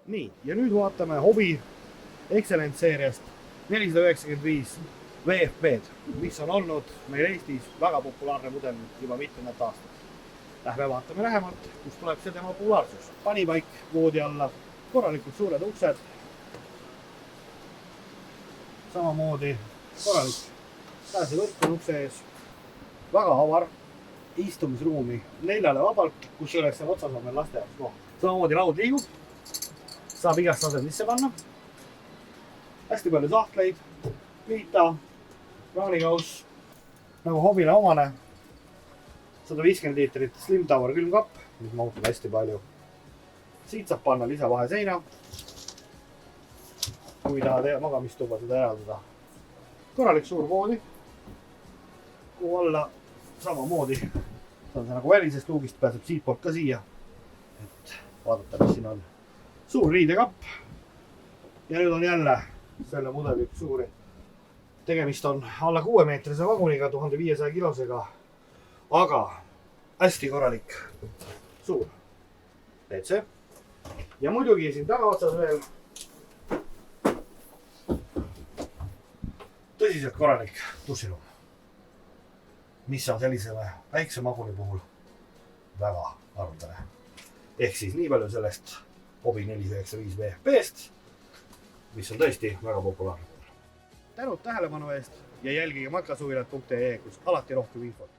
Nii, ja nüüd vaatame Hobby Excellence seeriast 495 VFB-d, mis on olnud meil Eestis väga populaarne mudel juba mitmendat aastat. Lähme vaatame lähemalt, kust tuleb see tema populaarsus. Panipaik voodi alla, korralikult suured uksed, samamoodi korralik pääsevõrk on ukse ees, väga avar, istumisruumi 4 vabalt, kus oleks seal otsas on meil laste jaoks koht. Samamoodi laud liigub, saab igast asendisse panna. Hästi palju sahtleid, viita, kraanikauss, nagu Hobile omane. 150 liitrit Slim Tower külmkapp, mis mahutub hästi palju. Siit saab panna lisavaheseina, kui tahad magamistuba seda eraldada. Korralik suur voodi, kuhu alla samamoodi. See on nagu välisest luugist, pääseb siit poolt ka siia. Et vaadata, mis siin on. Suur riidekapp. Ja nüüd on jälle selle mudeli üks suuri. Tegemist on alla 6 meetrise vaguniga, 1500 kilosega. Aga hästi korralik, suur WC. Ja muidugi siin tagaotsas veel tõsiselt korralik duširuum, mis on sellisele väikse maguni puhul väga arvutane. Ehk siis nii palju sellest Hobby 495 VFB-st, mis on tõesti väga populaarne. Tänud tähelepanu eest ja jälgige matkasuvilat.ee, kus alati rohkem infot.